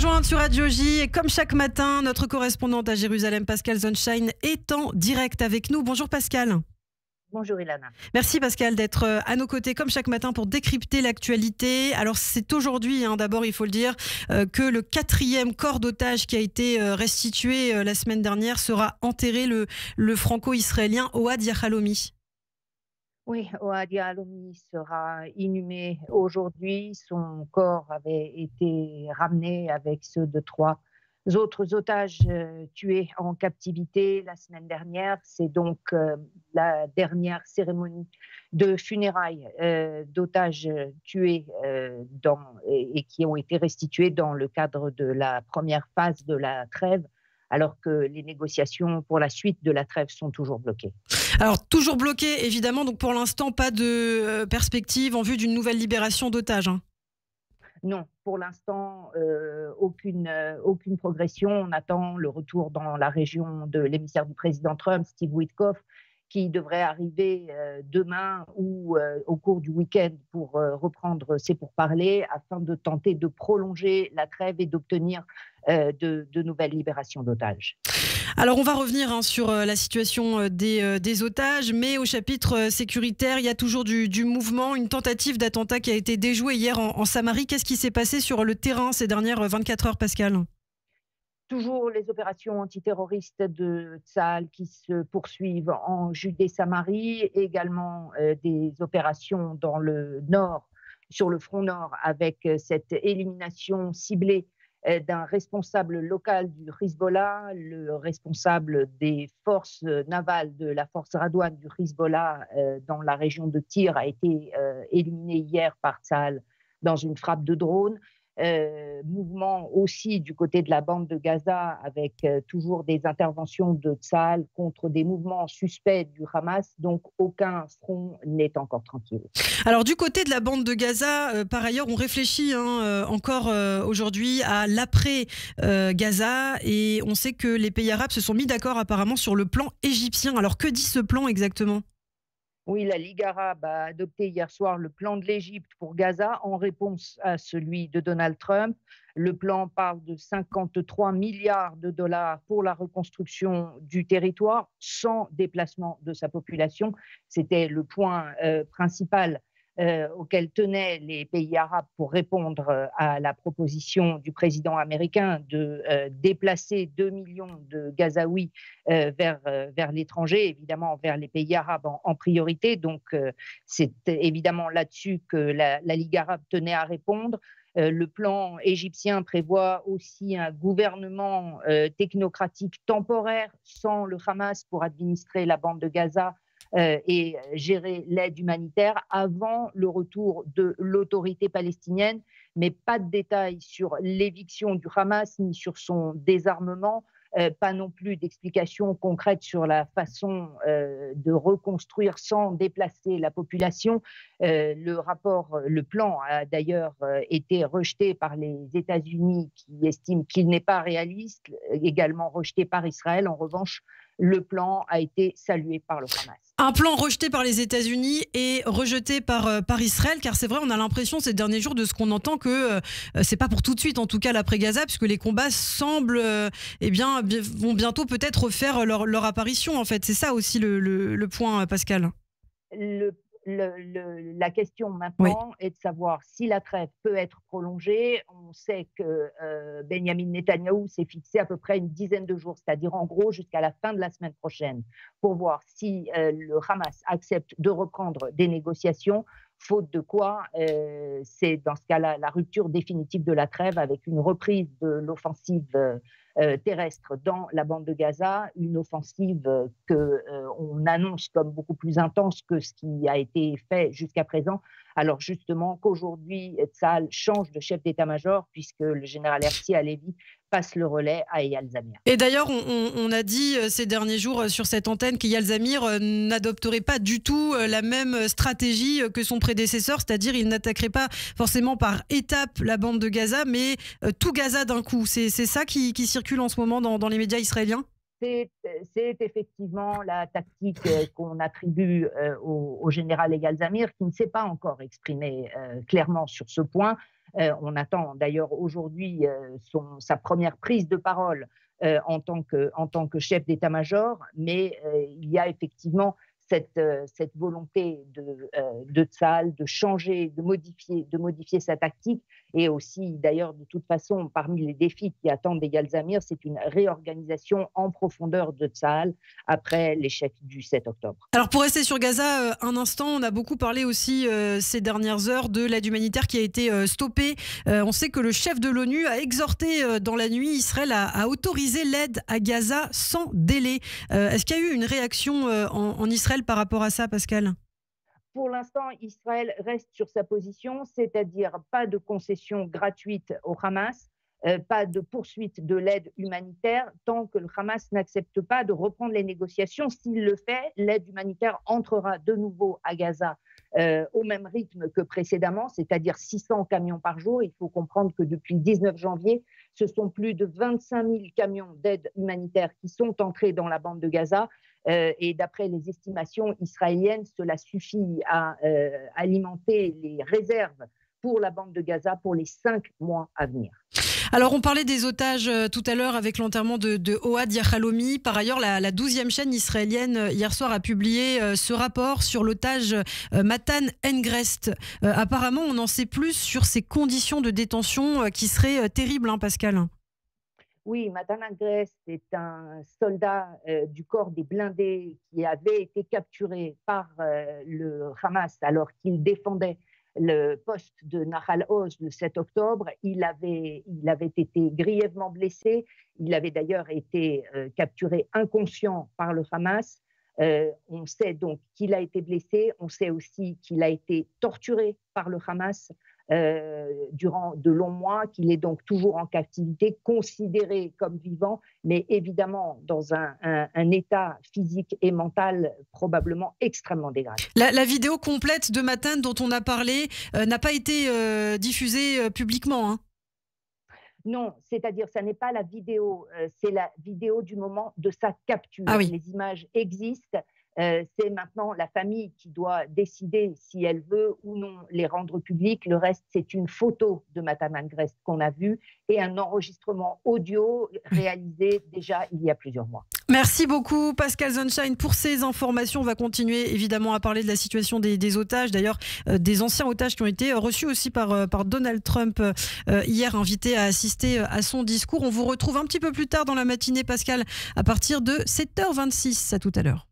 rejoindre sur Radio J et comme chaque matin, notre correspondante à Jérusalem, Pascal Zonshine, est en direct avec nous. Bonjour Pascal. Bonjour Ilana. Merci Pascal d'être à nos côtés comme chaque matin pour décrypter l'actualité. Alors c'est aujourd'hui, d'abord il faut le dire, que le 4e corps d'otage qui a été restitué la semaine dernière sera enterré, le franco-israélien Ohad Yahalomi. Oui, Ohad Yahalomi sera inhumé aujourd'hui. Son corps avait été ramené avec ceux de 3 autres otages tués en captivité la semaine dernière. C'est donc la dernière cérémonie de funérailles d'otages tués et qui ont été restitués dans le cadre de la première phase de la trêve, alors que les négociations pour la suite de la trêve sont toujours bloquées. Alors, toujours bloqué, évidemment, donc pour l'instant, pas de perspective en vue d'une nouvelle libération d'otages. Non, pour l'instant, aucune progression. On attend le retour dans la région de l'émissaire du président Trump, Steve Witkoff, qui devrait arriver demain ou au cours du week-end pour reprendre ses pourparlers afin de tenter de prolonger la trêve et d'obtenir de nouvelles libérations d'otages. Alors on va revenir sur la situation des otages, mais au chapitre sécuritaire, il y a toujours du mouvement, une tentative d'attentat qui a été déjouée hier en Samarie. Qu'est-ce qui s'est passé sur le terrain ces dernières 24 heures, Pascal ? Toujours les opérations antiterroristes de Tsahal qui se poursuivent en Judée-Samarie, également des opérations dans le nord, sur le front nord, avec cette élimination ciblée d'un responsable local du Hezbollah. Le responsable des forces navales de la force Radouane du Hezbollah dans la région de Tyr a été éliminé hier par Tsahal dans une frappe de drone. Mouvement aussi du côté de la bande de Gaza avec toujours des interventions de Tsahal contre des mouvements suspects du Hamas, donc aucun front n'est encore tranquille. Alors du côté de la bande de Gaza, par ailleurs on réfléchit encore aujourd'hui à l'après Gaza et on sait que les pays arabes se sont mis d'accord apparemment sur le plan égyptien. Alors que dit ce plan exactement ? Oui, la Ligue arabe a adopté hier soir le plan de l'Égypte pour Gaza en réponse à celui de Donald Trump. Le plan parle de 53 milliards de dollars pour la reconstruction du territoire sans déplacement de sa population. C'était le point principal auquel tenaient les pays arabes pour répondre à la proposition du président américain de déplacer 2 millions de Gazaouis vers l'étranger, évidemment vers les pays arabes en priorité. Donc c'est évidemment là-dessus que la Ligue arabe tenait à répondre. Le plan égyptien prévoit aussi un gouvernement technocratique temporaire sans le Hamas pour administrer la bande de Gaza et gérer l'aide humanitaire avant le retour de l'autorité palestinienne, mais pas de détails sur l'éviction du Hamas ni sur son désarmement. Pas non plus d'explications concrètes sur la façon de reconstruire sans déplacer la population. Le plan a d'ailleurs été rejeté par les États-Unis qui estiment qu'il n'est pas réaliste, également rejeté par Israël. En revanche, le plan a été salué par le Hamas. Un plan rejeté par les États-Unis et rejeté par Israël, car c'est vrai, on a l'impression ces derniers jours de ce qu'on entend que c'est pas pour tout de suite, en tout cas l'après Gaza, puisque les combats semblent, vont bientôt peut-être faire leur apparition. En fait, c'est ça aussi le point, Pascal. La question maintenant est de savoir si la trêve peut être prolongée. On sait que Benyamin Netanyahou s'est fixé à peu près une dizaine de jours, c'est-à-dire en gros jusqu'à la fin de la semaine prochaine, pour voir si le Hamas accepte de reprendre des négociations, faute de quoi c'est dans ce cas-là la rupture définitive de la trêve avec une reprise de l'offensive terrestre dans la bande de Gaza, une offensive qu'on annonce comme beaucoup plus intense que ce qui a été fait jusqu'à présent, alors justement qu'aujourd'hui Tsahal change de chef d'état-major puisque le général Herzi Halevi passe le relais à Eyal Zamir. Et d'ailleurs, on a dit ces derniers jours sur cette antenne qu'Eyal Zamir n'adopterait pas du tout la même stratégie que son prédécesseur, c'est-à-dire il n'attaquerait pas forcément par étapes la bande de Gaza, mais tout Gaza d'un coup. C'est ça qui circule en ce moment dans les médias israéliens ? C'est effectivement la tactique qu'on attribue au général Eyal Zamir, qui ne s'est pas encore exprimé clairement sur ce point. On attend d'ailleurs aujourd'hui sa première prise de parole en tant que chef d'état-major, mais il y a effectivement cette volonté de Tsahal de changer, de modifier sa tactique. Et aussi, d'ailleurs, de toute façon, parmi les défis qui attendent Eyal Zamir, c'est une réorganisation en profondeur de Tsahal après l'échec du 7 octobre. Alors pour rester sur Gaza un instant, on a beaucoup parlé aussi ces dernières heures de l'aide humanitaire qui a été stoppée. On sait que le chef de l'ONU a exhorté dans la nuit Israël à autoriser l'aide à Gaza sans délai. Est-ce qu'il y a eu une réaction en Israël par rapport à ça, Pascal? Pour l'instant, Israël reste sur sa position, c'est-à-dire pas de concession gratuite au Hamas, pas de poursuite de l'aide humanitaire tant que le Hamas n'accepte pas de reprendre les négociations. S'il le fait, l'aide humanitaire entrera de nouveau à Gaza au même rythme que précédemment, c'est-à-dire 600 camions par jour. Il faut comprendre que depuis le 19 janvier, ce sont plus de 25 000 camions d'aide humanitaire qui sont entrés dans la bande de Gaza. Et d'après les estimations israéliennes, cela suffit à alimenter les réserves pour la bande de Gaza pour les 5 mois à venir. Alors, on parlait des otages tout à l'heure avec l'enterrement de Ohad Yahalomi. Par ailleurs, la 12e chaîne israélienne, hier soir, a publié ce rapport sur l'otage Matan Engrest. Apparemment, on en sait plus sur ces conditions de détention qui seraient terribles, hein, Pascal. Oui, Matan Engrest est un soldat du corps des blindés qui avait été capturé par le Hamas alors qu'il défendait le poste de Nahal Oz le 7 octobre. Il avait été grièvement blessé. Il avait d'ailleurs été capturé inconscient par le Hamas. On sait donc qu'il a été blessé. On sait aussi qu'il a été torturé par le Hamas durant de longs mois, qu'il est donc toujours en captivité, considéré comme vivant, mais évidemment dans un état physique et mental probablement extrêmement dégradé. La vidéo complète de Matan dont on a parlé n'a pas été diffusée publiquement, hein. Non, c'est-à-dire ça n'est pas la vidéo, c'est la vidéo du moment de sa capture. Ah oui. Les images existent. C'est maintenant la famille qui doit décider si elle veut ou non les rendre publiques. Le reste, c'est une photo de Matan Engrest qu'on a vue et un enregistrement audio réalisé déjà il y a plusieurs mois. Merci beaucoup Pascal Sunshine pour ces informations. On va continuer évidemment à parler de la situation des otages, d'ailleurs des anciens otages qui ont été reçus aussi par Donald Trump hier, invité à assister à son discours. On vous retrouve un petit peu plus tard dans la matinée, Pascal, à partir de 7h26. À tout à l'heure.